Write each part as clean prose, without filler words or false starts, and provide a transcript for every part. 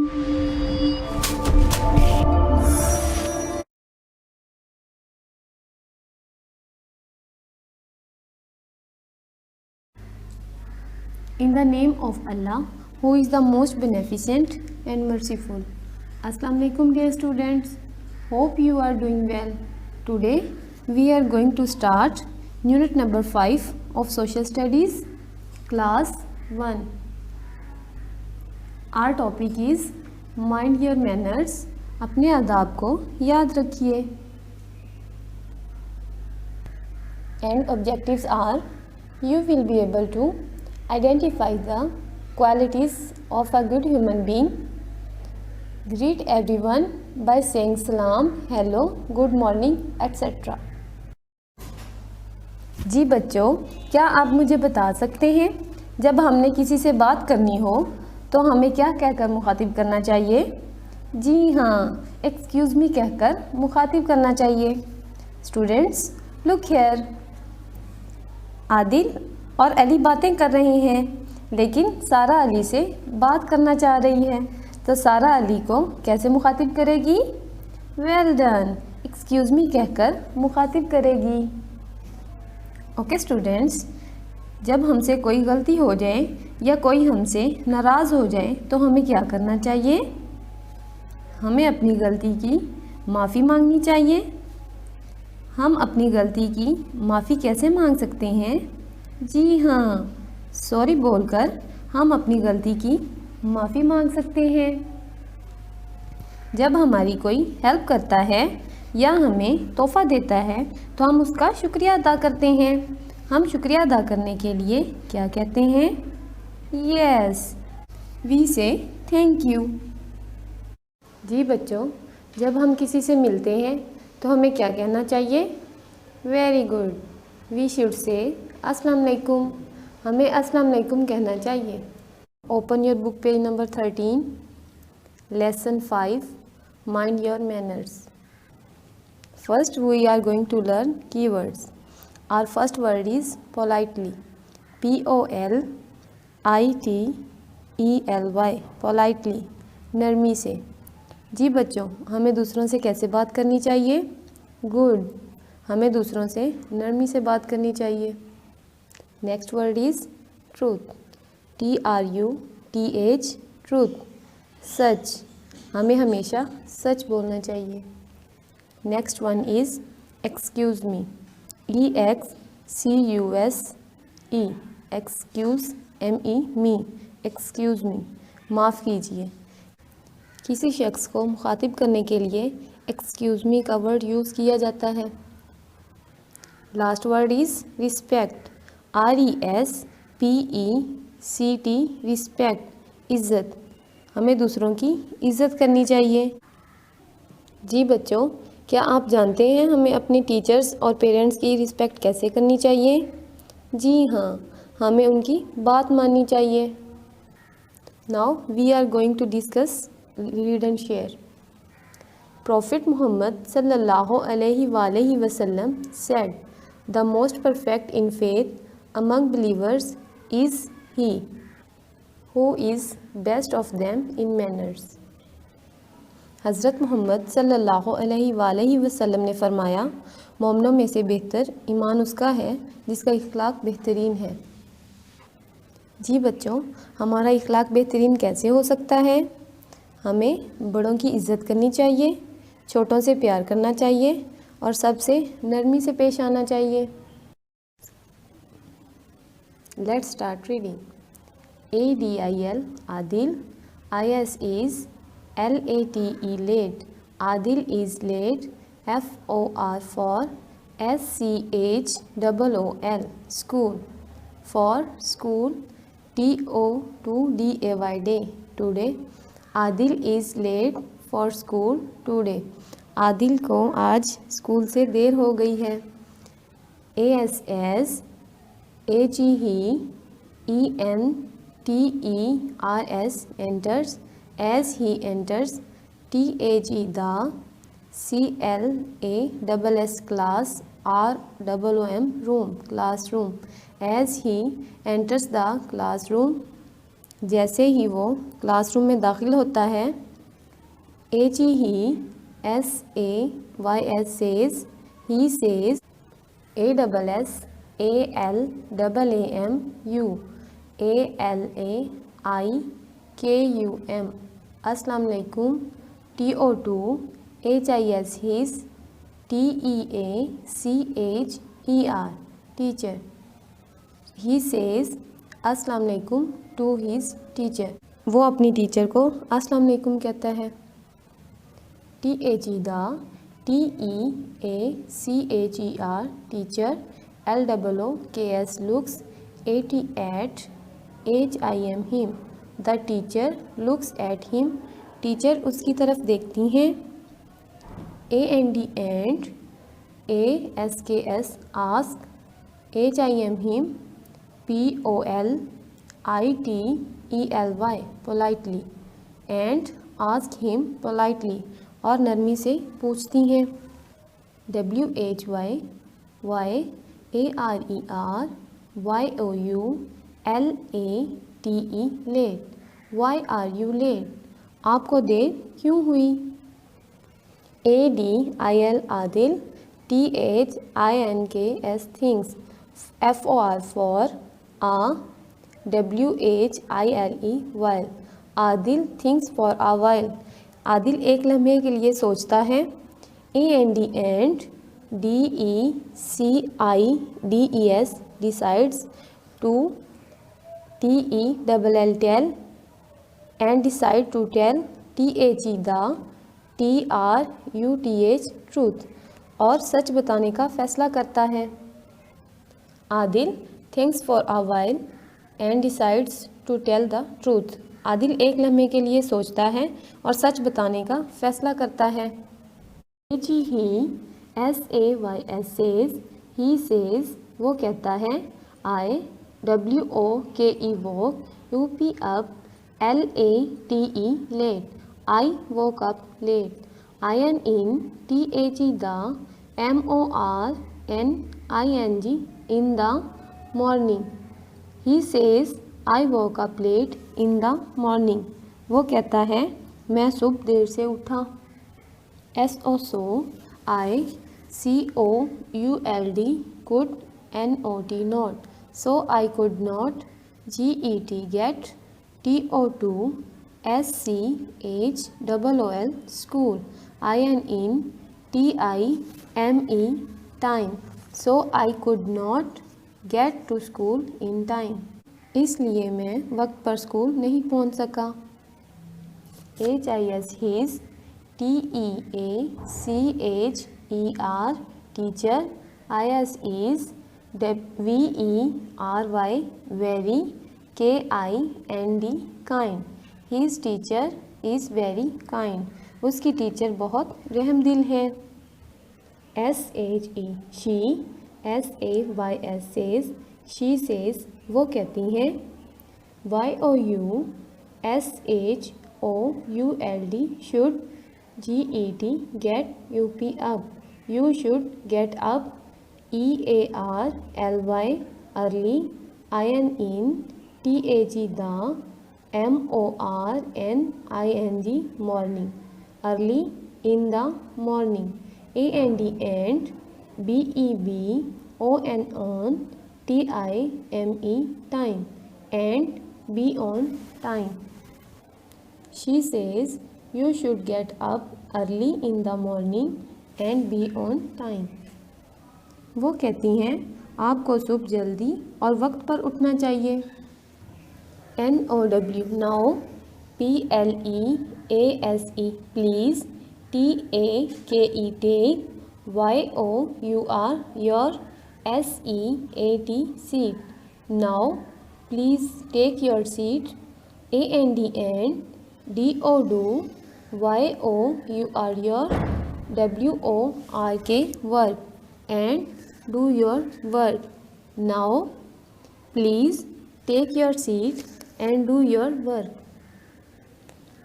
In the name of Allah, who is the most beneficent and merciful. Assalamu alaikum dear students. Hope you are doing well. Today we are going to start unit number 5 of Social Studies, class 1. Our topic is Mind your manners. अपने आदाब को याद रखिए. And objectives are, you will be able to identify the qualities of a good human being, greet everyone by saying salam, hello, good morning, etc. जी बच्चों, क्या आप मुझे बता सकते हैं जब हमने किसी से बात करनी हो तो हमें क्या कहकर मुखातिब करना चाहिए? जी हाँ, एक्सक्यूज़ मी कहकर मुखातिब करना चाहिए. Students, look here. आदिल और अली बातें कर रहे हैं, लेकिन सारा अली से बात करना चाह रही है, तो सारा अली को कैसे मुखातिब करेगी? वेल डन, एक्सक्यूज़ मी कहकर मुखातिब करेगी. ओके स्टूडेंट्स, जब हमसे कोई गलती हो जाए या कोई हमसे नाराज़ हो जाए तो हमें क्या करना चाहिए? हमें अपनी गलती की माफ़ी मांगनी चाहिए. हम अपनी गलती की माफ़ी कैसे मांग सकते हैं? जी हाँ, सॉरी बोलकर हम अपनी गलती की माफ़ी मांग सकते हैं. जब हमारी कोई हेल्प करता है या हमें तोहफ़ा देता है तो हम उसका शुक्रिया अदा करते हैं. हम शुक्रिया अदा करने के लिए क्या कहते हैं? यस, वी से थैंक यू. जी बच्चों, जब हम किसी से मिलते हैं तो हमें क्या कहना चाहिए? Very good, we should say अस्सलाम वालेकुम. हमें अस्सलाम वालेकुम कहना चाहिए. Open your book page number 13, lesson 5, mind your manners. First we are going to learn keywords. Our first word is politely. POLITELY, politely, नरमी से. जी बच्चों, हमें दूसरों से कैसे बात करनी चाहिए? गुड, हमें दूसरों से नरमी से बात करनी चाहिए. Next word is truth. TRUTH, truth, सच. हमें हमेशा सच बोलना चाहिए. Next one is excuse me. EXCUSE, excuse ME, me, excuse me, माफ़ कीजिए. किसी शख्स को मुखातिब करने के लिए एक्सक्यूज़ मी का वर्ड यूज़ किया जाता है. Last word is respect. RESPECT, respect, इज़्ज़त. हमें दूसरों की इज़्ज़त करनी चाहिए. जी बच्चों, क्या आप जानते हैं हमें अपने टीचर्स और पेरेंट्स की रिस्पेक्ट कैसे करनी चाहिए? जी हाँ, हमें उनकी बात माननी चाहिए. Now we are going to discuss, read and share. Prophet Muhammad sallallahu alaihi wasallam said, "The most perfect in faith among believers is he who is best of them in manners." हज़रत मोहम्मद सल्लल्लाहु अलैहि वसल्लम ने फरमाया, मोमिनों में से बेहतर ईमान उसका है जिसका इखलाक बेहतरीन है. जी बच्चों, हमारा इखलाक बेहतरीन कैसे हो सकता है? हमें बड़ों की इज़्ज़त करनी चाहिए, छोटों से प्यार करना चाहिए और सबसे नरमी से पेश आना चाहिए. Let's start reading. ADIL, Adil. IS is LATE, late. Adil is late. FOR for SCHOOL, school. For school. TODAY, day, today. Adil is late for school today. Adil को आज स्कूल से देर हो गई है. ASS, HEENTERS, enters. As he enters. TAG, the. CLASS, class. ROOM, room, classroom. As he enters the classroom. जैसे ही वो classroom में दाखिल होता है, H E he, S A Y S says, he says, A double S A L double A M U, A L A I K U M, अस्सलाम वालेकुम, T O 2 H I S his, T E A C H E R, teacher. He says अस्सलाम वालेकुम to his teacher. वो अपनी teacher को अस्सलाम वालेकुम कहता है. T H E the, T E A C H E R, teacher. L O O K S looks, A T at H I M him. The teacher looks at him. Teacher उसकी तरफ देखती हैं. A N D and, A S K S ask, H I M him, P O L I T E L Y politely, and ask him politely और नरमी से पूछती हैं. W H Y Y A R E R Y O U L A T E late. Why are you late? आपको देर क्यों हुई? A D I L Adil, T H I N K S things, F O R for a, W H I L E while. Adil thinks for a while. Adil एक लम्हे के लिए सोचता है. A N D and, D E C I D E S decides, to, T E double L tell, and decide to tell, T H E the, T R U T H truth, और सच बताने का फैसला करता है. Adil thinks for a while and decides to tell the truth. Adil एक लम्हे के लिए सोचता है और सच बताने का फैसला करता है. H he S A Y S says, he says वो कहता है. I W O K E woke, U P up, L A T E late. I woke up late. I N in, T H E the, M O R N I N G in the morning. He says I woke up late in the morning. वो कहता है मैं सुबह देर से उठा. S O so I C O U L D could, N O T not, so I could not, G E T get, T O 2 S C H O O L school, I N in, T I M E time, so I could not get to school in time. इसलिए मैं वक्त पर school नहीं पहुंच सका. H I S his, T E A C H E R teacher, I S is, V E R Y very, K I N D kind. His teacher is very kind. उसकी teacher बहुत रहमदिल है. S H E she, S A Y S says, she says वो कहती हैं. Y O U S H O U L D should, G E T get, U P up, you should get up, E A R L Y early, I N in, T H E the, M O R N I N G morning, early in the morning. A N D and, B E B O N on, T I M E time, and be on time. She says you should get up early in the morning and be on time. वो कहती हैं आपको सुबह जल्दी और वक्त पर उठना चाहिए. N O W now, P L E A S E please, T A K E take, Y O U R your, S E A T seat. Now please take your seat. A N D and, D O do, Y O U R your, W O R K work, and do your work. Now please take your seat and do your work.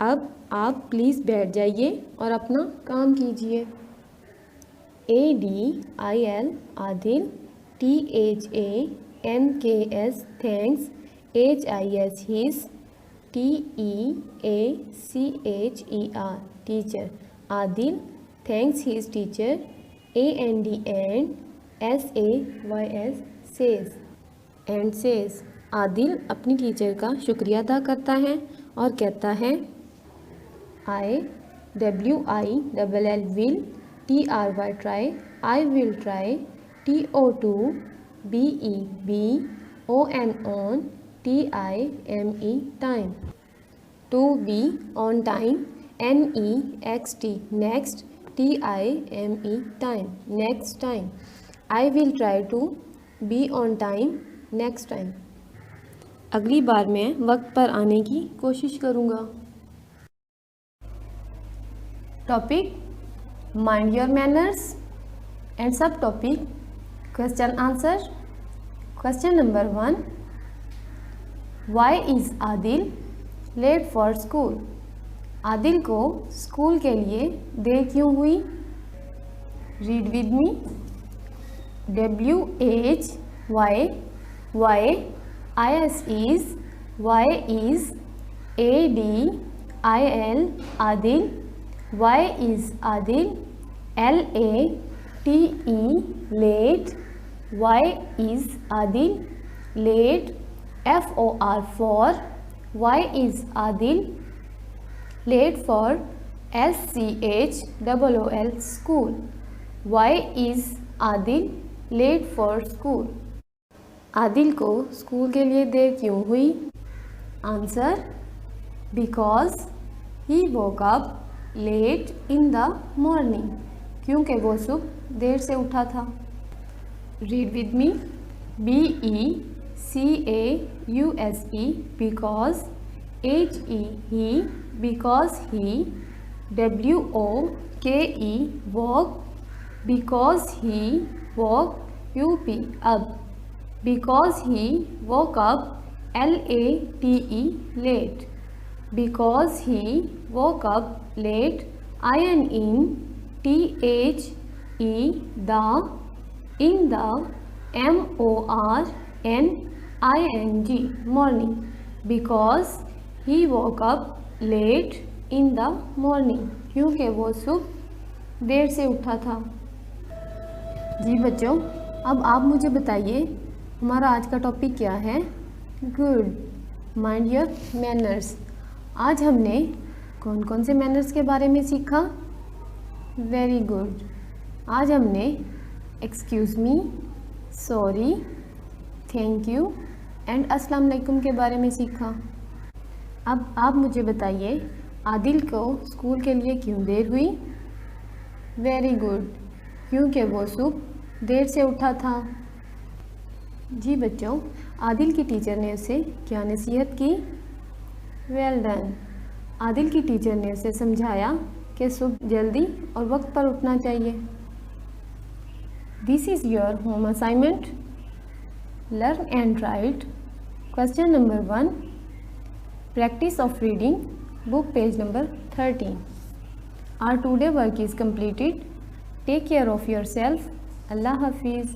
अब आप please बैठ जाइए और अपना काम कीजिए. A D I L Adil, T H A N K S thanks, H I S his, T-E-A-C-H-E-R, teacher. Adil thanks his teacher, A-N-D-and S-A-Y-S, says, and says. Adil अपनी teacher का शुक्रिया अदा करता है और कहता है I-W-I-L-L will, T-R-Y try, I will try, T-O-2-B-E-B-O-N on, T-I-M-E time. To be on time, N-E-X-T next, T-I-M-E time, next time. I will try to be on time next time. अगली बार मैं वक्त पर आने की कोशिश करूँगा। Topic mind your manners and सब topic question answer. Question number 1, why is Adil late for school? Adil को स्कूल के लिए देर क्यों हुई? Read with me. W-H-Y I-S is, Y is, A-D-I-L, Adil. Y is Adil, L-A-T-E, late. Y is Adil, late. F-O-R for, Y is Adil, late for, S-C-H-O-O-L, school. Y is Adil, late for school. Adil को school के लिए देर क्यों हुई? Answer, because he woke up late in the morning, क्योंकि वो सुबह देर से उठा था। Read with me. B-E-C-A-U-S-E, because, H-E, he, because he, W-O-K-E, woke, because he woke, U-P, up, because he woke up, L-A-T-E, late. Because he woke up late, I-N-in, T-H-E, the, in the, M-O-R-N-I-N-G, morning. Because he woke up late in the morning, क्योंकि वो सुबह देर से उठा था। जी बच्चों, अब आप मुझे बताइए हमारा आज का टॉपिक क्या है? Good, mind your manners. आज हमने कौन कौन से मैनर्स के बारे में सीखा? Very good. आज हमने excuse me, sorry, thank you and अस्सलाम वालेकुम के बारे में सीखा। अब आप मुझे बताइए आदिल को स्कूल के लिए क्यों देर हुई? वेरी गुड, क्योंकि वो सुबह देर से उठा था। जी बच्चों, आदिल की टीचर ने उसे क्या नसीहत की? Well done. आदिल की टीचर ने उसे समझाया कि सुबह जल्दी और वक्त पर उठना चाहिए। This is your home assignment, learn and write. Question number 1, practice of reading, book page number 13। Our today work is completed. Take care of yourself. Allah Hafiz.